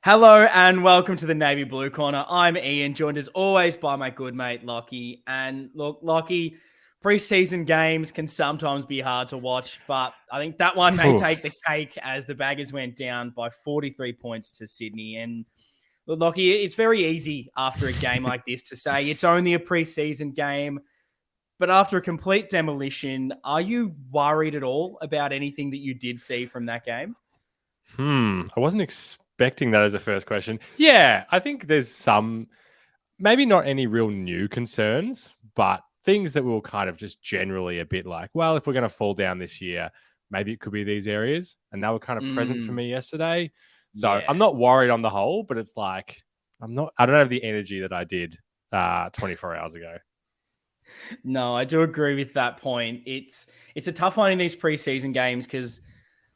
Hello and welcome to the Navy Blue Corner. I'm Ian, joined as always by my good mate Lockie. And look, Lockie, preseason games can sometimes be hard to watch, but I think that one may take the cake as the Baggers went down by 43 points to Sydney. And look, Lockie, it's very easy after a game like this to say it's only a preseason game. But after a complete demolition, are you worried at all about anything that you did see from that game? I wasn't expecting that as a first question. Yeah, I think there's some, maybe not any real new concerns, but things that will kind of just generally a bit like, well, if we're going to fall down this year, maybe it could be these areas. And they were kind of present for me yesterday. So I'm not worried on the whole, but it's like, I don't have the energy that I did 24 hours ago. No, I do agree with that point. It's a tough one in these preseason games because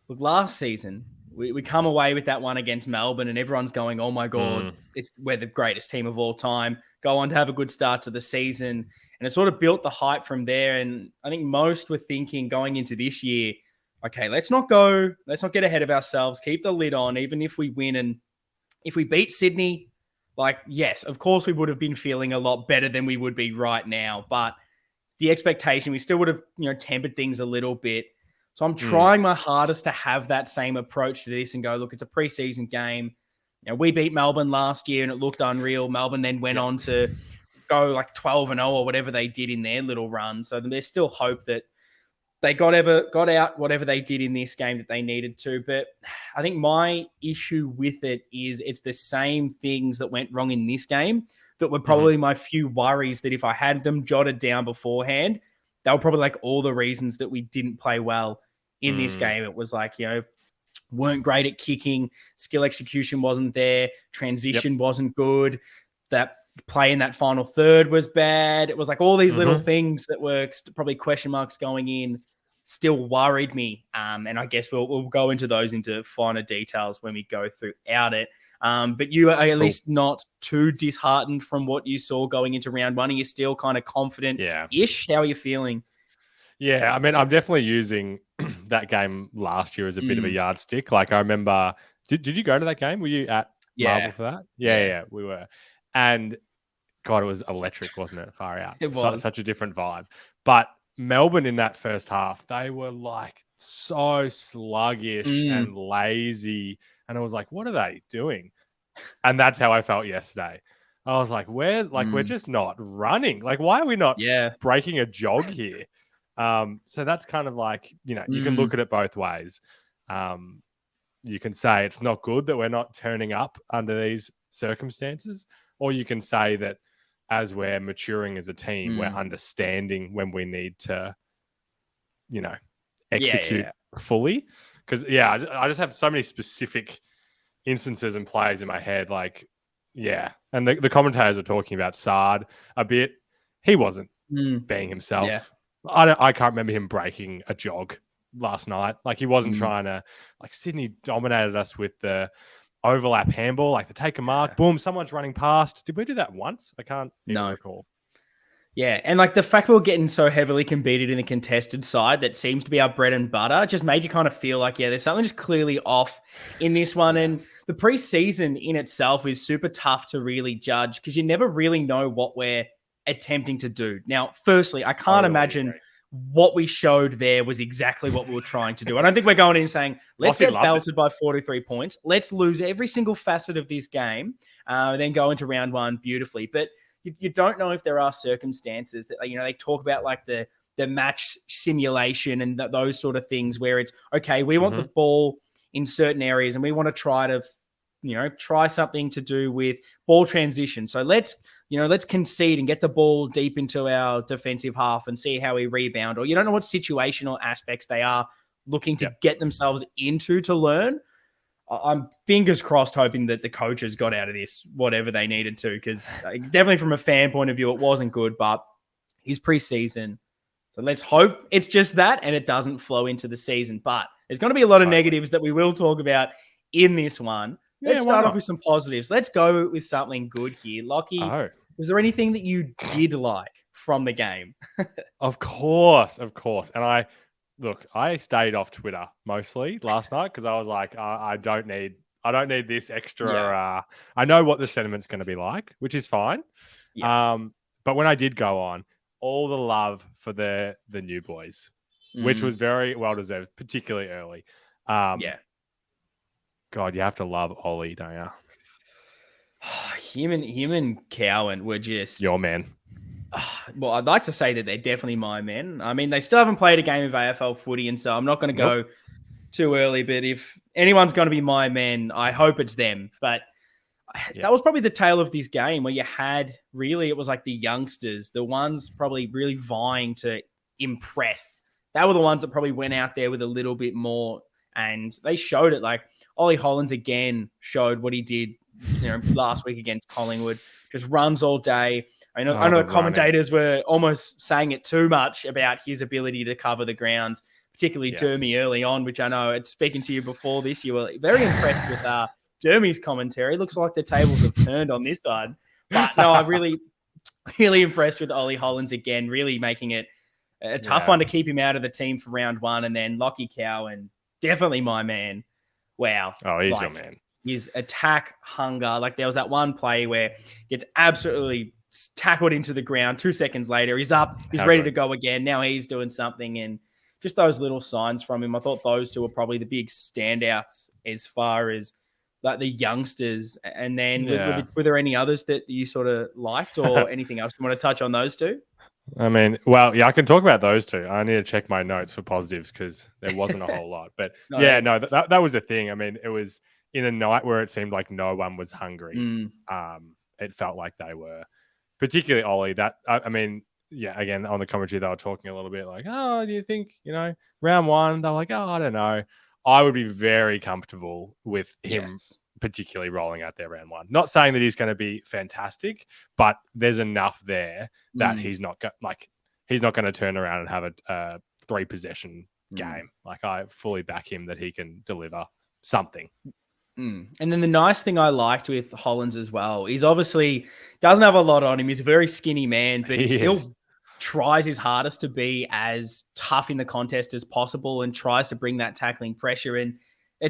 last season we come away with that one against Melbourne and everyone's going, oh my God, we're the greatest team of all time. Go on to have a good start to the season. And it sort of built the hype from there. And I think most were thinking going into this year, okay, let's not get ahead of ourselves, keep the lid on, even if we win. And if we beat Sydney, like, yes, of course we would have been feeling a lot better than we would be right now. But the expectation, we still would have, tempered things a little bit. So I'm trying my hardest to have that same approach to this and go, look, it's a preseason game. We beat Melbourne last year and it looked unreal. Melbourne then went on to go like 12-0 or whatever they did in their little run. So there's still hope that they got out whatever they did in this game that they needed to. But I think my issue with it is it's the same things that went wrong in this game that were probably my few worries that if I had them jotted down beforehand, they were probably like all the reasons that we didn't play well in this game. It was like, weren't great at kicking, skill execution wasn't there, transition wasn't good, that play in that final third was bad. It was like all these little things that were probably question marks going in still worried me. And I guess we'll go into those into finer details when we go throughout it. But you are at least not too disheartened from what you saw going into round one. Are you still kind of confident-ish? How are you feeling? Yeah, I mean, I'm definitely using that game last year as a bit of a yardstick. Like I remember, did you go to that game? Were you at Marvel for that? Yeah, we were. And God, it was electric, wasn't it? Far out. It was. Such a different vibe. But Melbourne in that first half, they were like so sluggish and lazy. And I was like, what are they doing? And that's how I felt yesterday. I was like, we're just not running. Like, why are we not breaking a jog here? So that's kind of like, you can look at it both ways. You can say it's not good that we're not turning up under these circumstances, or you can say that as we're maturing as a team, we're understanding when we need to, execute fully. Because, I just have so many specific instances and plays in my head. Like, and the commentators were talking about Sard a bit. He wasn't being himself. Yeah. I can't remember him breaking a jog last night. Like he wasn't trying to, like Sydney dominated us with the overlap handball, like the take a mark, boom, someone's running past. Did we do that once? I can't even recall. Yeah, and like the fact we were getting so heavily competed in the contested side that seems to be our bread and butter just made you kind of feel like, there's something just clearly off in this one. And the preseason in itself is super tough to really judge because you never really know what we're attempting to do. Now, firstly, I can't imagine what we showed there was exactly what we were trying to do. I don't think we're going in saying, let's get belted by 43 points. Let's lose every single facet of this game, then go into round one beautifully. But you don't know if there are circumstances that, they talk about like the match simulation and those sort of things where it's, okay, we want the ball in certain areas and we want to try to, try something to do with ball transition. So let's concede and get the ball deep into our defensive half and see how we rebound. Or you don't know what situational aspects they are looking to get themselves into to learn. I'm fingers crossed hoping that the coaches got out of this whatever they needed to, because definitely from a fan point of view, it wasn't good, but he's preseason. So let's hope it's just that and it doesn't flow into the season. But there's going to be a lot of negatives that we will talk about in this one. Let's start off with some positives. Let's go with something good here. Lockie, was there anything that you did like from the game? Of course. And I stayed off Twitter mostly last night because I was like, I don't need I don't need this extra. Yeah. I know what the sentiment's going to be like, which is fine. Yeah. But when I did go on, all the love for the new boys, which was very well deserved, particularly early. Yeah. God, you have to love Ollie, don't you? Him and Cowan were just Your man. well, I'd like to say that they're definitely my men. I mean, they still haven't played a game of AFL footy, and so I'm not going to go too early. But if anyone's going to be my men, I hope it's them. But that was probably the tale of this game where you had really, it was like the youngsters, the ones probably really vying to impress. They were the ones that probably went out there with a little bit more, and they showed it. Like Ollie Hollins again showed what he did, last week against Collingwood. Just runs all day. I know the commentators were almost saying it too much about his ability to cover the ground, particularly Dermy early on, which I know, speaking to you before this, you were very impressed with Dermy's commentary. Looks like the tables have turned on this side. But no, I'm really, really impressed with Ollie Hollins again, really making it a tough one to keep him out of the team for round one. And then Lockie Cowan, definitely my man. Wow. Oh, he's your man. His attack hunger. Like there was that one play where he gets absolutely tackled into the ground. 2 seconds later, he's up. He's ready to go again. Now he's doing something. And just those little signs from him. I thought those two were probably the big standouts as far as like the youngsters. And then were there any others that you sort of liked or anything else you want to touch on those two? I mean, well, yeah, I can talk about those two. I need to check my notes for positives because there wasn't a whole lot. But that was the thing. I mean, it was in a night where it seemed like no one was hungry. It felt like they were, particularly Ollie. That I mean, again, on the commentary, they were talking a little bit like, oh, do you think, round one? They're like, oh, I don't know. I would be very comfortable with him particularly rolling out there round one. Not saying that he's going to be fantastic, but there's enough there that he's not going to turn around and have a 3 possession game. Like I fully back him that he can deliver something. And then the nice thing I liked with Hollins as well, he's obviously doesn't have a lot on him. He's a very skinny man, but he still tries his hardest to be as tough in the contest as possible and tries to bring that tackling pressure. And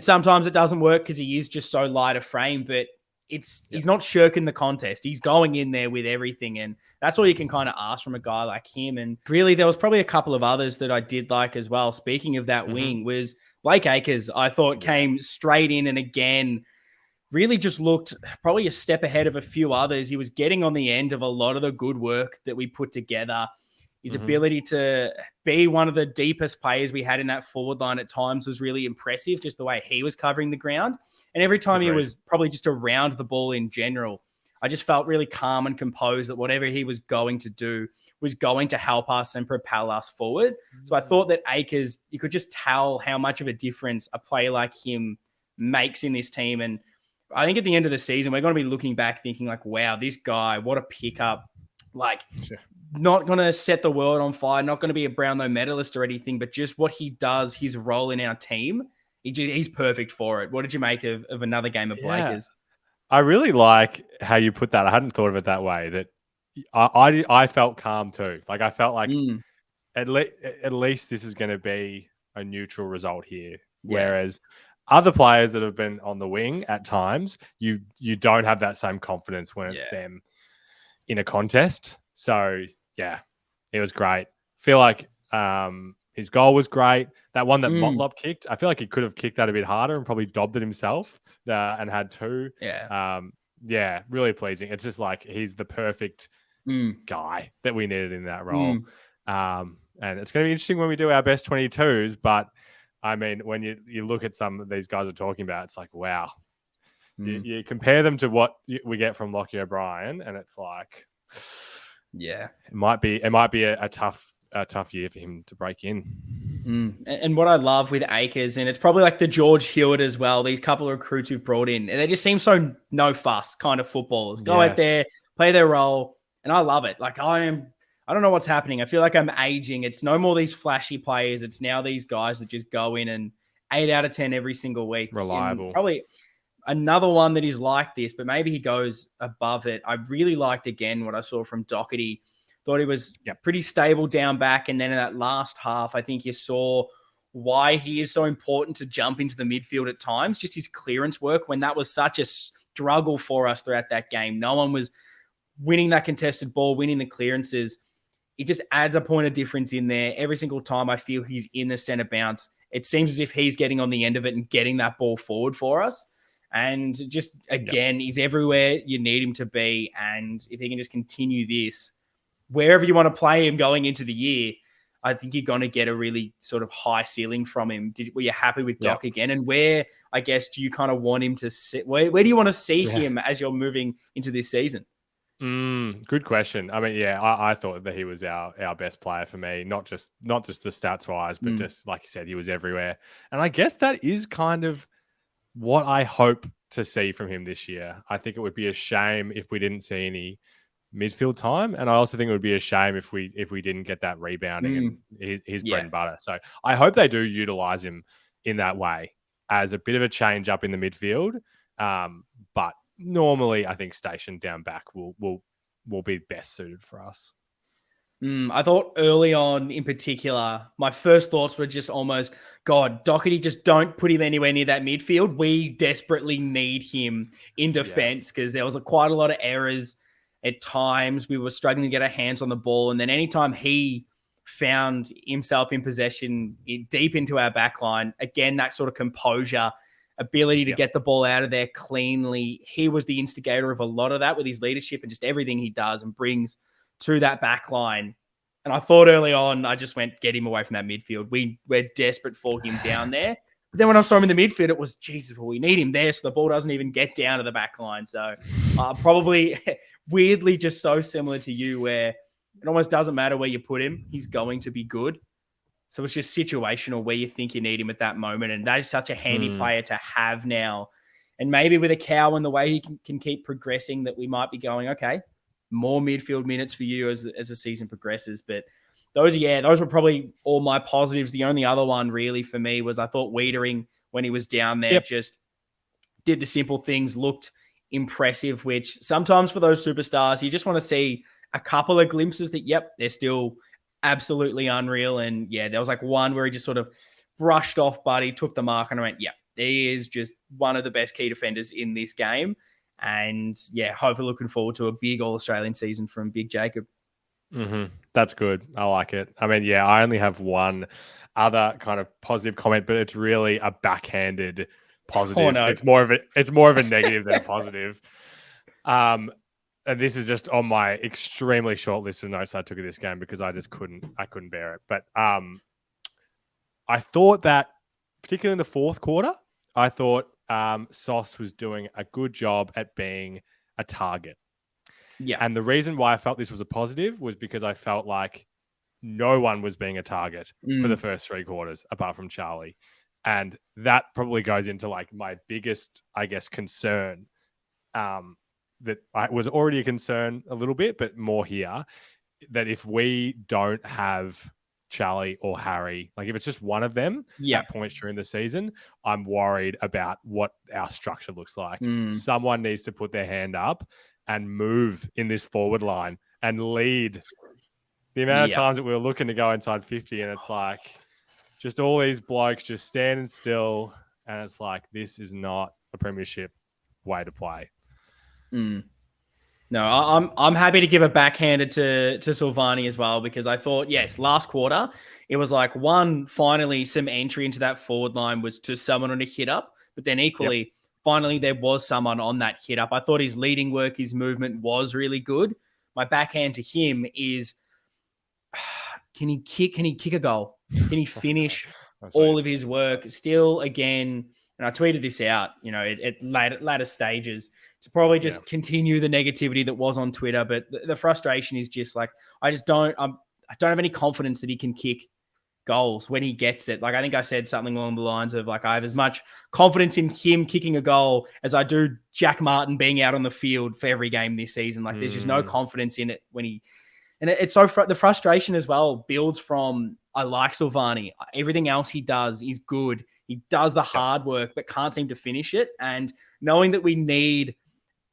sometimes it doesn't work because he is just so light a frame, but he's not shirking the contest. He's going in there with everything. And that's all you can kind of ask from a guy like him. And really, there was probably a couple of others that I did like as well. Speaking of that wing, was Blake Acres, I thought came straight in and again, really just looked probably a step ahead of a few others. He was getting on the end of a lot of the good work that we put together. His ability to be one of the deepest players we had in that forward line at times was really impressive, just the way he was covering the ground. And every time he was probably just around the ball in general, I just felt really calm and composed that whatever he was going to do was going to help us and propel us forward. So I thought that Acres, you could just tell how much of a difference a player like him makes in this team. And I think at the end of the season, we're going to be looking back thinking like, wow, this guy, what a pickup. Like, not going to set the world on fire, not going to be a Brownlow medalist or anything, but just what he does, his role in our team, he's perfect for it. What did you make of another game of Blakers? I really like how you put that. I hadn't thought of it that way. That I felt calm too. Like I felt like at least this is going to be a neutral result here. Whereas other players that have been on the wing at times, you don't have that same confidence when it's them in a contest. So it was great. Feel like his goal was great. That one that Motlop kicked, I feel like he could have kicked that a bit harder and probably dobbed it himself and had 2. Really pleasing. It's just like he's the perfect guy that we needed in that role. And it's going to be interesting when we do our best 22s. But I mean, when you look at some of these guys are talking about, it's like, wow. You compare them to what we get from Lockie O'Brien, and it's like, it might be a tough year for him to break in. And what I love with Acres, and it's probably like the George Hewitt as well, these couple of recruits who've brought in, and they just seem so no fuss kind of footballers. Go out there, play their role, and I love it. Like I don't know what's happening. I feel like I'm aging. It's no more these flashy players. It's now these guys that just go in and 8 out of 10 every single week. Reliable. And probably another one that is like this, but maybe he goes above it. I really liked, again, what I saw from Doherty. Thought he was pretty stable down back. And then in that last half, I think you saw why he is so important to jump into the midfield at times. Just his clearance work, when that was such a struggle for us throughout that game. No one was winning that contested ball, winning the clearances. It just adds a point of difference in there. Every single time I feel he's in the center bounce, it seems as if he's getting on the end of it and getting that ball forward for us. And just, again, he's everywhere you need him to be. And if he can just continue this, wherever you want to play him going into the year, I think you're going to get a really sort of high ceiling from him. Were you happy with Doc again? And where, I guess, do you kind of want him to sit? Where do you want to see him as you're moving into this season? Good question. I mean, I thought that he was our best player for me, not just the stats wise, but just like you said, he was everywhere. And I guess that is kind of what I hope to see from him this year. I think it would be a shame if we didn't see any midfield time, and I also think it would be a shame if we didn't get that rebounding and his bread and butter. So I hope they do utilize him in that way as a bit of a change up in the midfield. But normally, I think station down back will be best suited for us. I thought early on, in particular, my first thoughts were just almost, God, Doherty, just don't put him anywhere near that midfield. We desperately need him in defense because there was quite a lot of errors at times. We were struggling to get our hands on the ball, and then anytime he found himself in possession deep into our back line, again, that sort of composure, ability to get the ball out of there cleanly. He was the instigator of a lot of that with his leadership and just everything he does and brings to that back line. And I thought early on, I just went, get him away from that midfield. We're desperate for him down there. But then when I saw him in the midfield, it was, Jesus, well, we need him there so the ball doesn't even get down to the back line. So probably weirdly just so similar to you where it almost doesn't matter where you put him. He's going to be good. So it's just situational where you think you need him at that moment. And that is such a handy player to have now. And maybe with a Cow and the way he can keep progressing, that we might be going, okay, more midfield minutes for you as the season progresses. But those were probably all my positives. The only other one really for me was I thought Wiedering, when he was down there, just did the simple things, looked impressive, which sometimes for those superstars, you just want to see a couple of glimpses that, they're still absolutely unreal. And there was one where he just sort of brushed off Buddy, took the mark, and I went, he is just one of the best key defenders in this game. And hopefully looking forward to a big All-Australian season from Big Jacob. That's good. I like it. I mean, I only have one other kind of positive comment, but it's really a backhanded positive. Oh, no. It's more of a negative than a positive. And this is just on my extremely short list of notes I took of this game because I just couldn't bear it. But I thought that, particularly in the fourth quarter, I thought Sauce was doing a good job at being a target. Yeah. And the reason why I felt this was a positive was because I felt like no one was being a target for the first three quarters, apart from Charlie. And that probably goes into my biggest, I guess, concern. That was already a concern a little bit, but more here, that if we don't have Charlie or Harry, if it's just one of them at points during the season, I'm worried about what our structure looks like. Someone needs to put their hand up and move in this forward line and lead. The amount of times that we were looking to go inside 50 and it's just all these blokes just standing still, and it's this is not a premiership way to play. No, I'm happy to give a backhanded to Silvani as well, because I thought, last quarter, it was finally some entry into that forward line was to someone on a hit up, but then equally, finally there was someone on that hit up. I thought his leading work, his movement was really good. My backhand to him is, can he kick a goal? Can he finish all of his work? Still, again, and I tweeted this out, at later stages, to probably just continue the negativity that was on Twitter. But the frustration is just I don't have any confidence that he can kick goals when he gets it. I think I said something along the lines of I have as much confidence in him kicking a goal as I do Jack Martin being out on the field for every game this season. There's just no confidence in it when he, and it's so the frustration as well builds from, I like Silvani. Everything else he does is good. He does the hard work, but can't seem to finish it. And knowing that we need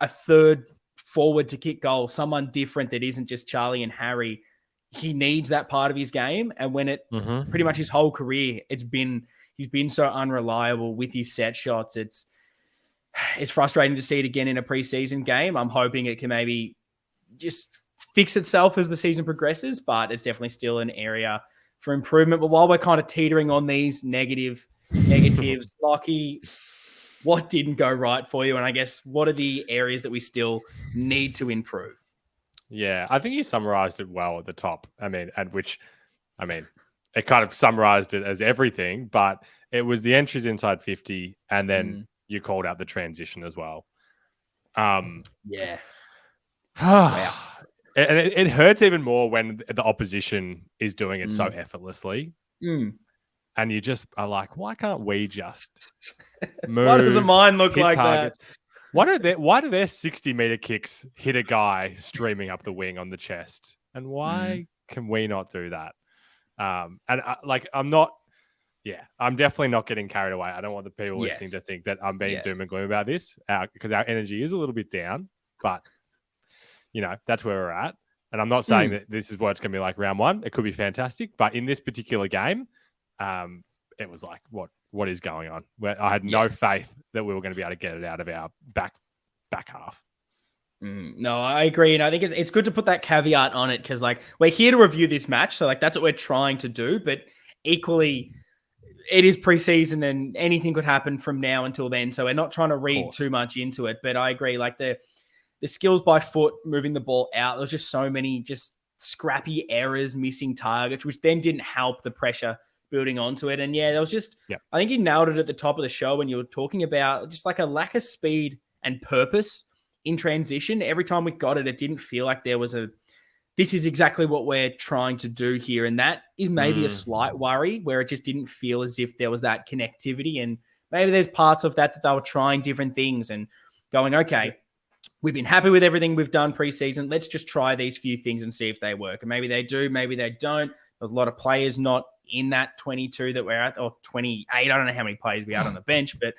a third forward to kick goals, someone different that isn't just Charlie and Harry, he needs that part of his game. And when it pretty much his whole career, he's been so unreliable with his set shots. It's frustrating to see it again in a preseason game. I'm hoping it can maybe just fix itself as the season progresses, but it's definitely still an area for improvement. But while we're kind of teetering on these negatives, Lockie, what didn't go right for you? And I guess what are the areas that we still need to improve? Yeah, I think you summarized it well at the top. It kind of summarized it as everything, but it was the entries inside 50, and then you called out the transition as well. Yeah. Wow. And it hurts even more when the opposition is doing it so effortlessly. And you just are like, why can't we just move? Why doesn't mine look like targets? that? Why do their 60-meter kicks hit a guy streaming up the wing on the chest? And why can we not do that? I'm definitely not getting carried away. I don't want the people listening to think that I'm being doom and gloom about this, because our energy is a little bit down, but that's where we're at. And I'm not saying that this is what it's going to be like round one. It could be fantastic, but in this particular game, it was like, what is going on? Where I had no faith that we were going to be able to get it out of our back half. No, I agree. And I think it's good to put that caveat on it, because we're here to review this match. So that's what we're trying to do. But equally, it is preseason and anything could happen from now until then. So we're not trying to read too much into it. But I agree, the skills by foot, moving the ball out, there was just so many just scrappy errors, missing targets, which then didn't help the pressure building onto it. And there was just, I think you nailed it at the top of the show when you were talking about just a lack of speed and purpose in transition. Every time we got it, it didn't feel like there was this is exactly what we're trying to do here. And that is maybe a slight worry, where it just didn't feel as if there was that connectivity. And maybe there's parts of that they were trying different things and going, okay, we've been happy with everything we've done preseason. Let's just try these few things and see if they work. And maybe they do, maybe they don't. There's a lot of players not in that 22 that we're at, or 28. I don't know how many players we had on the bench, but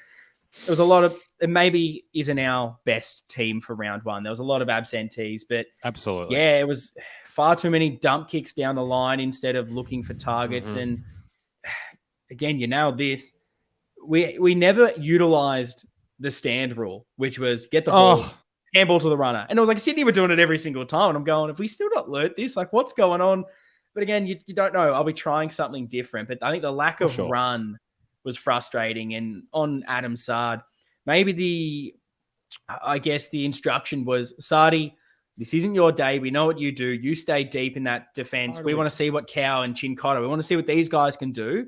there was a lot of, it maybe isn't our best team for round one. There was a lot of absentees, but absolutely, it was far too many dump kicks down the line instead of looking for targets. And again, you nailed this. We never utilized the stand rule, which was get the ball, handball to the runner. And it was like Sydney were doing it every single time. And I'm going, have we still not learnt this? What's going on? But again, you don't know. Are we trying something different? But I think the lack of run was frustrating. And on Adam Sard, maybe the instruction was, Sardi, this isn't your day. We know what you do. You stay deep in that defense. We want to see what Cow and Chincotta, we want to see what these guys can do.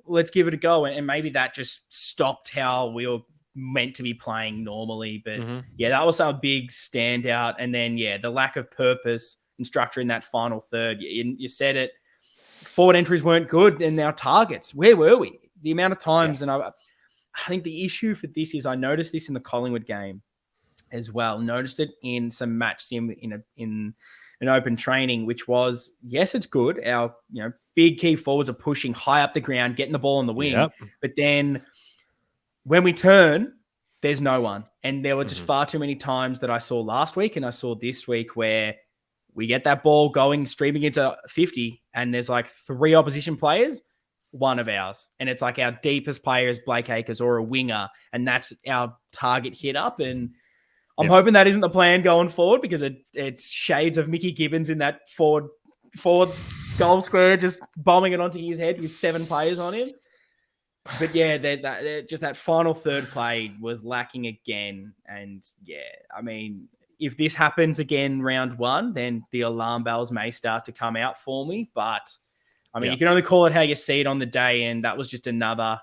Let's give it a go. And maybe that just stopped how we were meant to be playing normally. But that was a big standout. And then, the lack of purpose and structure in that final third. You said it. Forward entries weren't good, and our targets, where were we? The amount of times, and I think the issue for this is I noticed this in the Collingwood game as well. Noticed it in some match sim in an open training, which was, yes, it's good. Our big key forwards are pushing high up the ground, getting the ball on the wing, but then when we turn, there's no one. And there were just far too many times that I saw last week and I saw this week where we get that ball going, streaming into 50, and there's 3 opposition players, one of ours. And it's our deepest player is Blake Acres or a winger, and that's our target hit up. And I'm hoping that isn't the plan going forward, because it's shades of Mickey Gibbons in that forward goal square, just bombing it onto his head with 7 players on him. But just that final third play was lacking again. And if this happens again round one, then the alarm bells may start to come out for me. But you can only call it how you see it on the day. And that was just another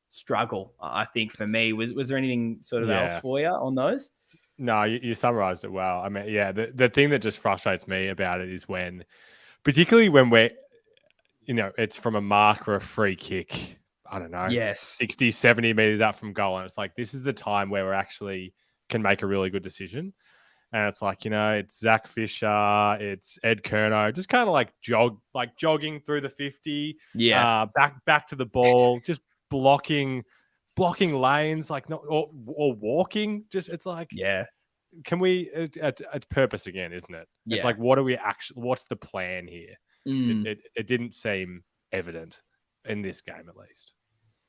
struggle, I think, for me. Was there anything sort of else for you on those? No, you summarized it well. The thing that just frustrates me about it is particularly when we're, it's from a mark or a free kick, I don't know, 60, 70 meters out from goal. And it's this is the time where we actually can make a really good decision. And it's it's Zach Fisher, it's Ed Kerno, just kind of jogging through the 50, back to the ball, just blocking lanes, not or walking. Just it's can we at purpose again, isn't it? It's Yeah. like, what are we actually? What's the plan here? Mm. It didn't seem evident in this game, at least.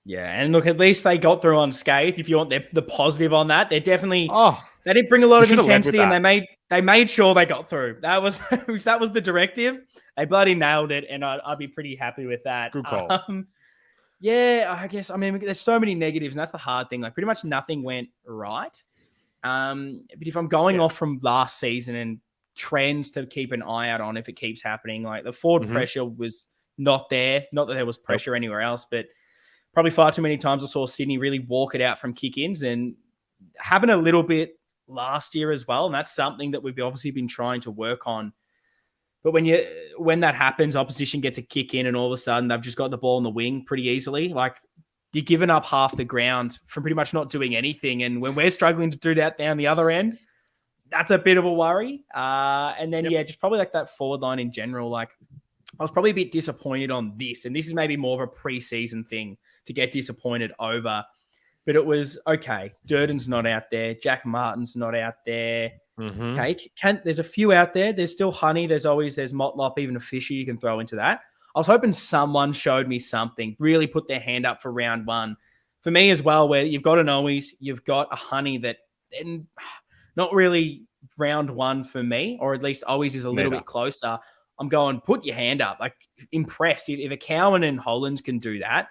Yeah, and look, at least they got through unscathed. If you want the positive on that, they're definitely Oh, they didn't bring a lot we of should have led with intensity, and that. they made sure they got through. That was if that was the directive, they bloody nailed it, and I'd be pretty happy with that. Good call. Yeah, I guess. I mean, there's so many negatives, and that's the hard thing. Like, pretty much nothing went right. But if I'm going off from last season and trends to keep an eye out on, if it keeps happening, like the forward pressure was not there. Not that there was pressure anywhere else, but probably far too many times I saw Sydney really walk it out from kick-ins, and happened a little bit last year as well. And that's something that we've obviously been trying to work on. But when that happens, opposition gets a kick in, and all of a sudden they've just got the ball in the wing pretty easily. Like, you're giving up half the ground from pretty much not doing anything. And when we're struggling to do that down the other end, that's a bit of a worry. And then, just probably like that forward line in general. Like, I was probably a bit disappointed on this. And this is maybe more of a preseason thing to get disappointed over. But it was, okay, Durden's not out there. Jack Martin's not out there. Okay, there's a few out there. There's still Honey. There's Motlop, even a Fisher you can throw into that. I was hoping someone showed me something, really put their hand up for round one. For me as well, where you've got an Owies, you've got a Honey that not really round one for me, or at least Owies is a little bit closer. I'm going, put your hand up. Like, impressed. If a Cowan and Hollands can do that,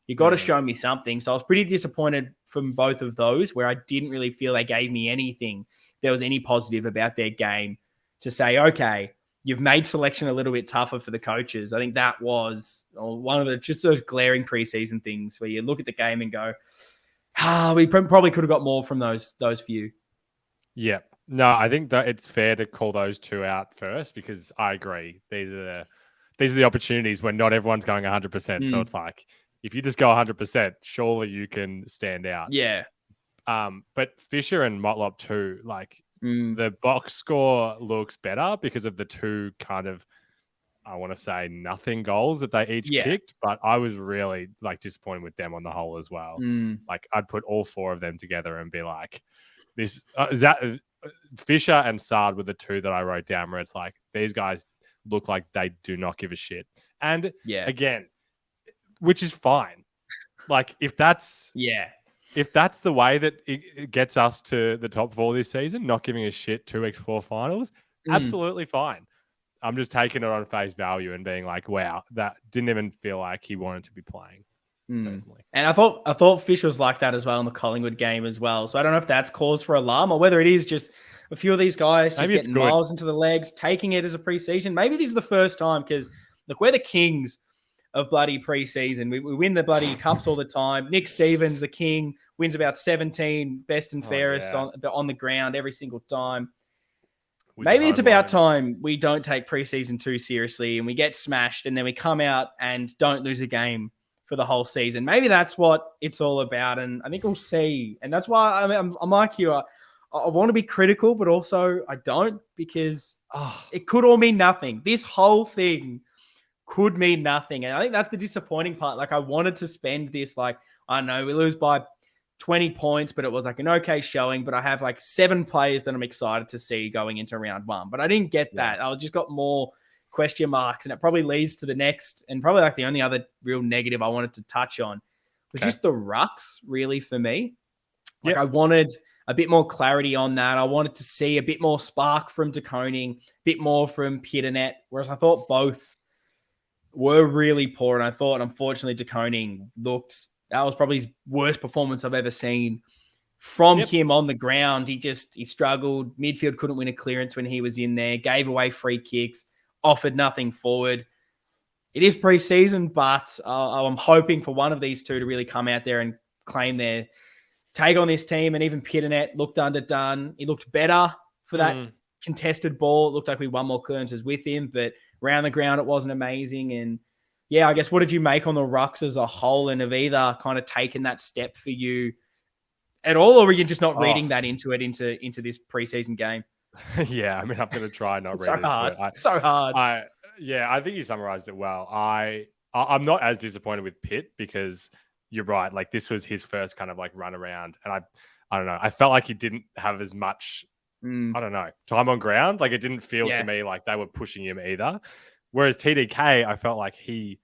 you got to show me something. So I was pretty disappointed from both of those, where I didn't really feel they gave me anything. There was any positive about their game to say, okay, you've made selection a little bit tougher for the coaches. I think that was one of just those glaring preseason things where you look at the game and go, we probably could have got more from those few. Yeah. No, I think that it's fair to call those two out first, because I agree. These are the opportunities when not everyone's going 100%. So it's like, if you just go 100%, surely you can stand out. Yeah. But Fisher and Motlop too, like the box score looks better because of the two kind of, I want to say, nothing goals that they each kicked. But I was really like disappointed with them on the whole as well. Like, I'd put all four of them together and be like, this Fisher and Sard were the two that I wrote down where it's like, these guys look like they do not give a shit. And again, which is fine. Like, if that's the way that it gets us to the top four this season, not giving a shit 2 weeks before finals, absolutely fine. I'm just taking it on face value and being like, wow, that didn't even feel like he wanted to be playing. Personally. And I thought Fish was like that as well in the Collingwood game as well. So I don't know if that's cause for alarm or whether it is just a few of these guys just getting miles into the legs, taking it as a preseason. Maybe this is the first time, because look, we're the kings of bloody preseason. We win the bloody cups all the time. Nick Stevens, the king, wins about 17 best and fairest on the ground every single time. Maybe it's about time we don't take preseason too seriously and we get smashed, and then we come out and don't lose a game for the whole season. Maybe that's what it's all about, and I think we'll see. And that's why I'm like you. I want to be critical, but also I don't, because it could all mean nothing. This whole thing could mean nothing. And I think that's the disappointing part. Like, I wanted to spend this, like, I don't know, we lose by 20 points, but it was like an okay showing. But I have like 7 players that I'm excited to see going into round one. But I didn't get that. I just got more question marks, and it probably leads to the next, and probably like the only other real negative I wanted to touch on was just the rucks, really, for me. Like, I wanted a bit more clarity on that. I wanted to see a bit more spark from De Koning, a bit more from Pitternet, whereas I thought both were really poor. And I thought, unfortunately, De Koning that was probably his worst performance I've ever seen from him on the ground. He struggled. Midfield couldn't win a clearance when he was in there, gave away free kicks, offered nothing forward. It is preseason, but I'm hoping for one of these two to really come out there and claim their take on this team. And even Pitternet looked underdone. He looked better for that contested ball. It looked like we won more clearances with him, but around the ground, it wasn't amazing. And I guess, what did you make on the rucks as a whole? And have either kind of taken that step for you at all, or were you just not reading that into this preseason game? Yeah, I mean, I'm going to try not read into it. It's so hard. I think you summarized it well. I'm not as disappointed with Pitt, because you're right. Like, this was his first kind of like run around, and I don't know. I felt like he didn't have as much I don't know, time on ground. Like, it didn't feel to me like they were pushing him either. Whereas TDK, I felt like I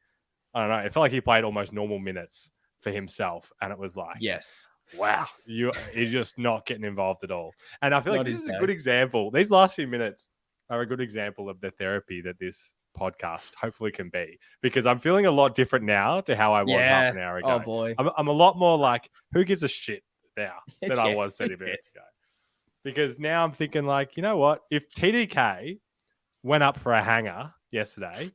don't know, it felt like he played almost normal minutes for himself. And it was like, wow, you're just not getting involved at all. And I feel like this is a good example. These last few minutes are a good example of the therapy that this podcast hopefully can be, because I'm feeling a lot different now to how I was half an hour ago. Oh boy. I'm a lot more like, who gives a shit now than I was 30 minutes ago. Because now I'm thinking, like, you know what? If TDK went up for a hanger yesterday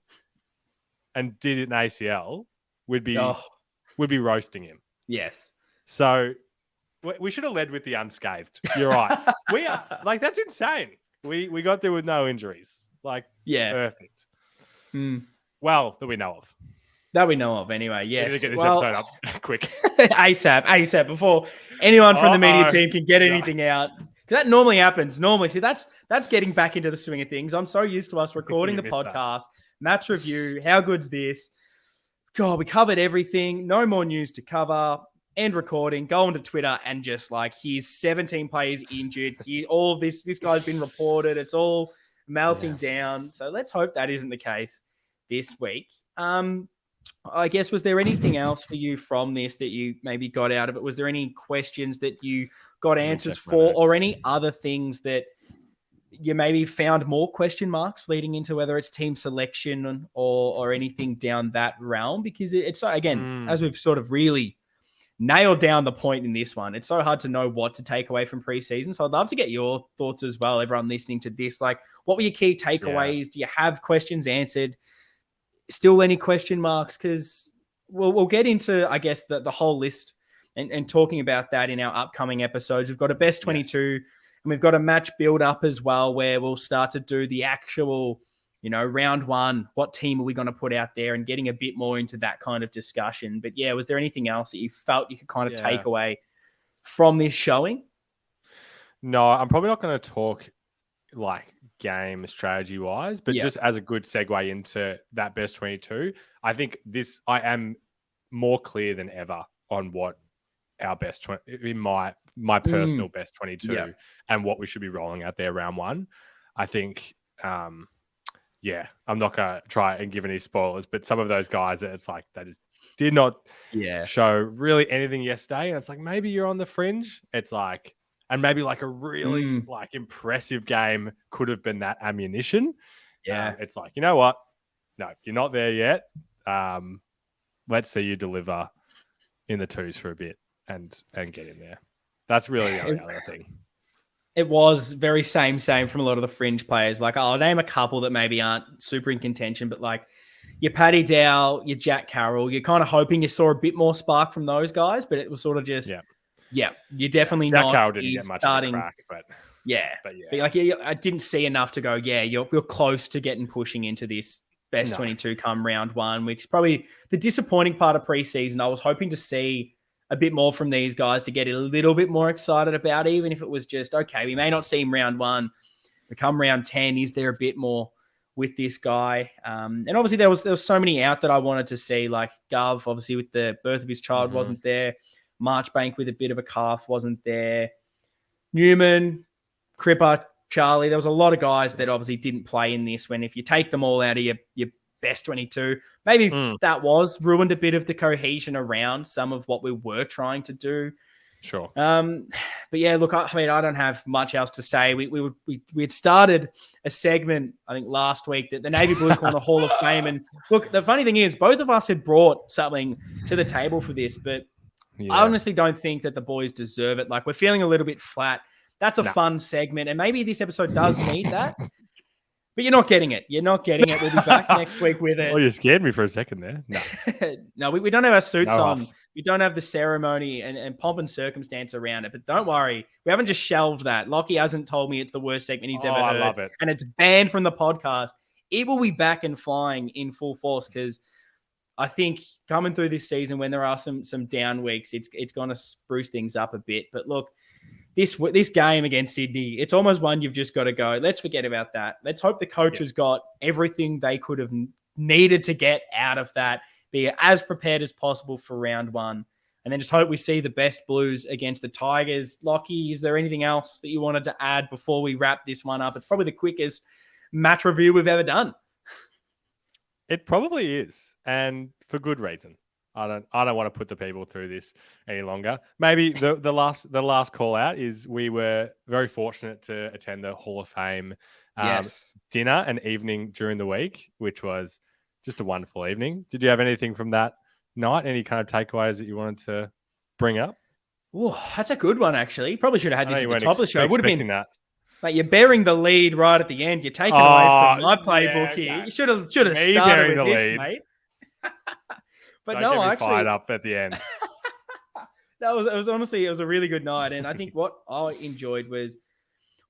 and did an ACL, we'd be roasting him. Yes. So we should have led with the unscathed. You're right. We are, like, that's insane. We got there with no injuries. Like, perfect. Well, that we know of. That we know of, anyway. Yes. We need to get this episode up quick. ASAP, before anyone from the media team can get anything out. Because that normally happens. Normally, see, that's getting back into the swing of things. I'm so used to us recording the podcast, match review. How good's this? God, we covered everything. No more news to cover. End recording. Go onto Twitter and just like, here's 17 players injured. All of this guy's been reported. It's all melting down. So let's hope that isn't the case this week. I guess, was there anything else for you from this that you maybe got out of it? Was there any questions that you got answers for, or any other things that you maybe found more question marks leading into, whether it's team selection or anything down that realm? Because it's, again, as we've sort of really nailed down the point in this one, it's so hard to know what to take away from preseason. So I'd love to get your thoughts as well, everyone listening to this. Like, what were your key takeaways? Do you have questions answered? Still any question marks? Because we'll get into, I guess, the whole list and talking about that in our upcoming episodes. We've got a best 22 and we've got a match build up as well, where we'll start to do the actual, round one. What team are we going to put out there, and getting a bit more into that kind of discussion. But was there anything else that you felt you could kind of take away from this showing? No, I'm probably not going to talk like game strategy wise, but just as a good segue into that best 22, I think I am more clear than ever on what our best 20 in my personal best 22 and what we should be rolling out there round one. I think I'm not gonna try and give any spoilers, but some of those guys, it's like they just did not show really anything yesterday, and it's like, maybe you're on the fringe. It's like, and maybe like a really like impressive game could have been that ammunition. It's like, you know what? No, you're not there yet. Let's see you deliver in the twos for a bit and get in there. That's really the only other thing. It was very same from a lot of the fringe players. Like, I'll name a couple that maybe aren't super in contention, but like your Paddy Dow, your Jack Carroll, you're kind of hoping you saw a bit more spark from those guys, but it was sort of just... you're definitely Jack not Carroll didn't get much starting. Of a crack, but like, I didn't see enough to go. You're close to pushing into this best 22 come round one, which is probably the disappointing part of preseason. I was hoping to see a bit more from these guys to get a little bit more excited about, even if it was just, okay, we may not see him round one, but come round 10, is there a bit more with this guy? And obviously there was so many out that I wanted to see, like Gov, obviously with the birth of his child, wasn't there. Marchbank with a bit of a calf wasn't there. Newman, Cripper, Charlie. There was a lot of guys that obviously didn't play in this, when if you take them all out of your best 22, maybe that ruined a bit of the cohesion around some of what we were trying to do. Sure. But look, I mean, I don't have much else to say. We had started a segment, I think, last week, that the Navy Blue Corner Hall of Fame. And look, the funny thing is, both of us had brought something to the table for this, but I honestly don't think that the boys deserve it. Like, we're feeling a little bit flat. That's a fun segment, and maybe this episode does need that. But you're not getting it. We'll be back next week with it. Oh, you scared me for a second there. No, no, we don't have our suits on. We don't have the ceremony and pomp and circumstance around it. But don't worry, we haven't just shelved that. Lockie hasn't told me it's the worst segment he's ever heard. I love it. And it's banned from the podcast. It will be back and flying in full force, because I think coming through this season, when there are some down weeks, it's going to spruce things up a bit. But look, this game against Sydney, it's almost one you've just got to go, let's forget about that. Let's hope the coaches got everything they could have needed to get out of that, be as prepared as possible for round one, and then just hope we see the best Blues against the Tigers. Lockie, is there anything else that you wanted to add before we wrap this one up? It's probably the quickest match review we've ever done. It probably is, and for good reason. I don't want to put the people through this any longer. Maybe the last call out is we were very fortunate to attend the Hall of Fame dinner and evening during the week, which was just a wonderful evening. Did you have anything from that night? Any kind of takeaways that you wanted to bring up? Oh, that's a good one, actually. Probably should have had this at the top of the show. It would have been that. Mate, you're bearing the lead right at the end. You're taking away from my playbook here. You should have started with this, mate. But don't get me fired up at the end. It was honestly, it was a really good night. And I think what I enjoyed was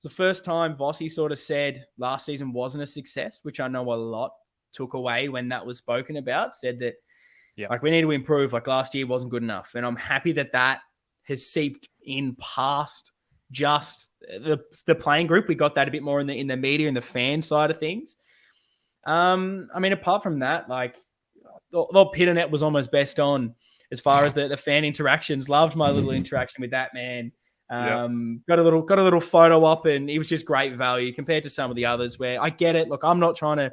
the first time Vossi sort of said last season wasn't a success, which I know a lot took away when that was spoken about, said that like we need to improve, like last year wasn't good enough. And I'm happy that has seeped in past just the playing group. We got that a bit more in the media and the fan side of things. I mean, apart from that, like the Pitternet was almost best on as far as the fan interactions. Loved my little interaction with that man. Got a little photo up, and he was just great value compared to some of the others where I get it. Look, I'm not trying to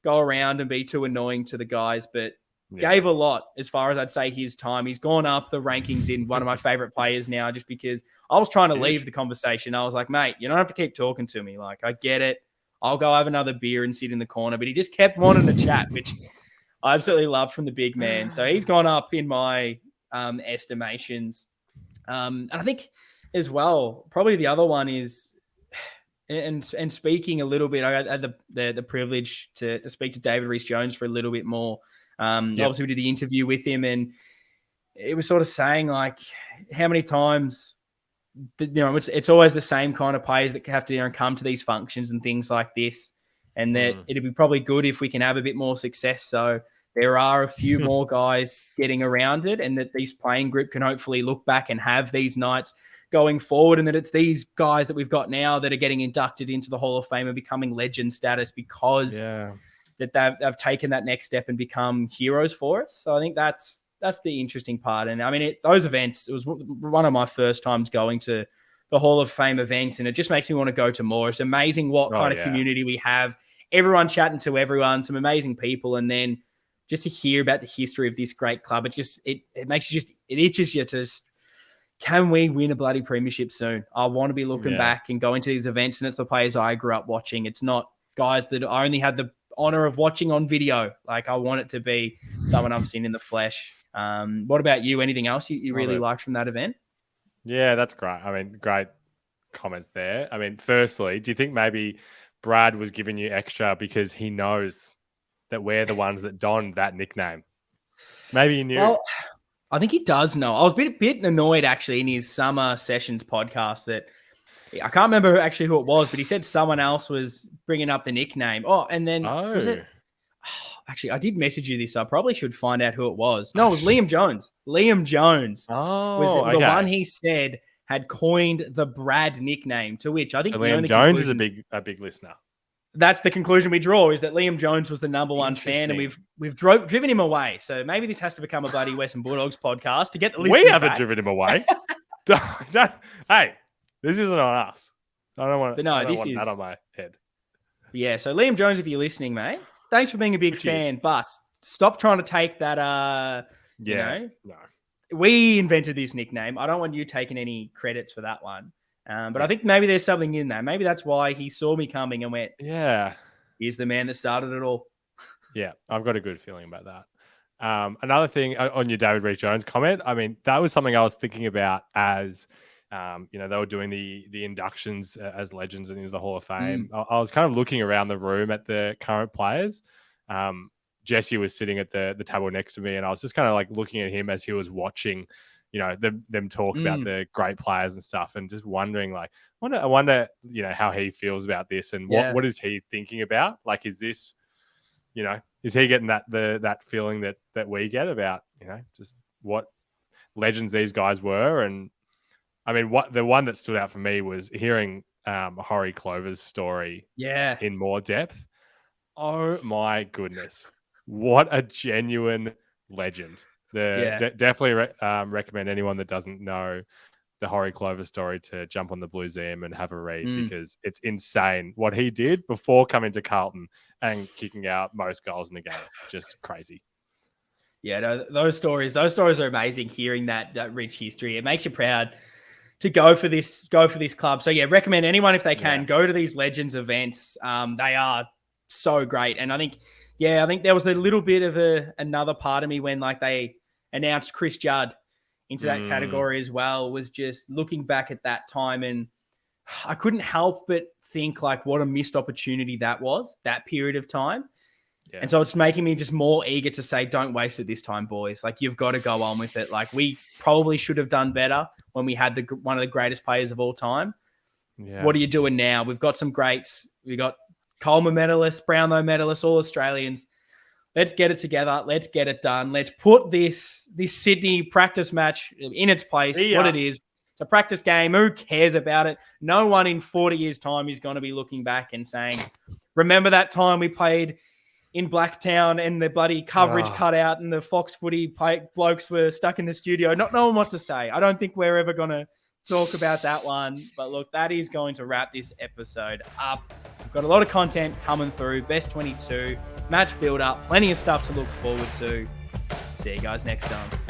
go around and be too annoying to the guys, but gave a lot as far as I'd say his time. He's gone up the rankings in one of my favorite players now, just because I was trying to leave the conversation. I was like, mate, you don't have to keep talking to me. Like, I get it. I'll go have another beer and sit in the corner. But he just kept wanting to chat, which I absolutely love from the big man. So he's gone up in my estimations. And I think as well, probably the other one is, and speaking a little bit, I had the privilege to speak to David Rees-Jones for a little bit more. Obviously, we did the interview with him, and it was sort of saying like how many times, it's always the same kind of players that have to come to these functions and things like this, and that it'd be probably good if we can have a bit more success. So there are a few more guys getting around it, and that these playing group can hopefully look back and have these nights going forward, and that it's these guys that we've got now that are getting inducted into the Hall of Fame and becoming legend status because that they've taken that next step and become heroes for us. So I think that's the interesting part. And I mean, those events, it was one of my first times going to the Hall of Fame event, and it just makes me want to go to more. It's amazing what kind of community we have. Everyone chatting to everyone, some amazing people, and then just to hear about the history of this great club, it makes you it itches you to can we win a bloody premiership soon? I want to be looking back and going to these events, and it's the players I grew up watching. It's not guys that I only had the honor of watching on video. Like, I want it to be someone I've seen in the flesh. What about you? Anything else you really liked from that event? Yeah, that's great. I mean, great comments there. I mean, firstly, do you think maybe Brad was giving you extra because he knows that we're the ones that donned that nickname? Maybe he knew. Well, I think he does know. I was a bit annoyed actually in his summer sessions podcast that I can't remember actually who it was, but he said someone else was bringing up the nickname. Oh, and then was it? Oh, actually, I did message you this. So I probably should find out who it was. No, it was Liam Jones. Liam Jones was the one he said had coined the Brad nickname, to which I think Liam Jones is a big listener. That's the conclusion we draw, is that Liam Jones was the number one fan, and we've driven him away. So maybe this has to become a bloody Western Bulldogs podcast to get the listeners We haven't back. driven him away. Hey, this isn't on us. I don't want that on my head. Yeah, so Liam Jones, if you're listening, mate, thanks for being a big fan, but stop trying to take that, No. We invented this nickname. I don't want you taking any credits for that one. But I think maybe there's something in there. Maybe that's why he saw me coming and went, he's the man that started it all. Yeah, I've got a good feeling about that. Another thing on your David Rees-Jones comment, I mean, that was something I was thinking about as, they were doing the inductions as legends into the Hall of Fame. I was kind of looking around the room at the current players. Jesse was sitting at the table next to me, and I was just kind of like looking at him as he was watching them talk about the great players and stuff, and just wondering, like, I wonder, how he feels about this, and what is he thinking about? Like, is this, is he getting that feeling that we get about, just what legends these guys were? And I mean, the one that stood out for me was hearing Horry Clover's story in more depth. Oh my goodness. What a genuine legend. Definitely recommend anyone that doesn't know the Horry Clover story to jump on the Blueseum and have a read because it's insane what he did before coming to Carlton and kicking out most goals in the game. Just crazy. Yeah, no, those stories are amazing. Hearing that rich history, it makes you proud to go for this club. So yeah, recommend anyone if they can go to these Legends events. They are so great, and I think there was a little bit of another part of me when like they announced Chris Judd into that category as well, was just looking back at that time, and I couldn't help but think like what a missed opportunity that was, that period of time. Yeah. And so it's making me just more eager to say, don't waste it this time, boys. Like, you've got to go on with it. Like, we probably should have done better when we had one of the greatest players of all time. Yeah. What are you doing now? We've got some greats. We've got Coleman medalists, Brownlow medalists, all Australians. Let's get it together. Let's get it done. Let's put this Sydney practice match in its place, what it is. It's a practice game. Who cares about it? No one in 40 years' time is going to be looking back and saying, remember that time we played in Blacktown and the bloody coverage cut out and the Fox footy blokes were stuck in the studio, not knowing what to say. I don't think we're ever going to talk about that one. But look, that is going to wrap this episode up. We've got a lot of content coming through. Best 22, match build-up, plenty of stuff to look forward to. See you guys next time.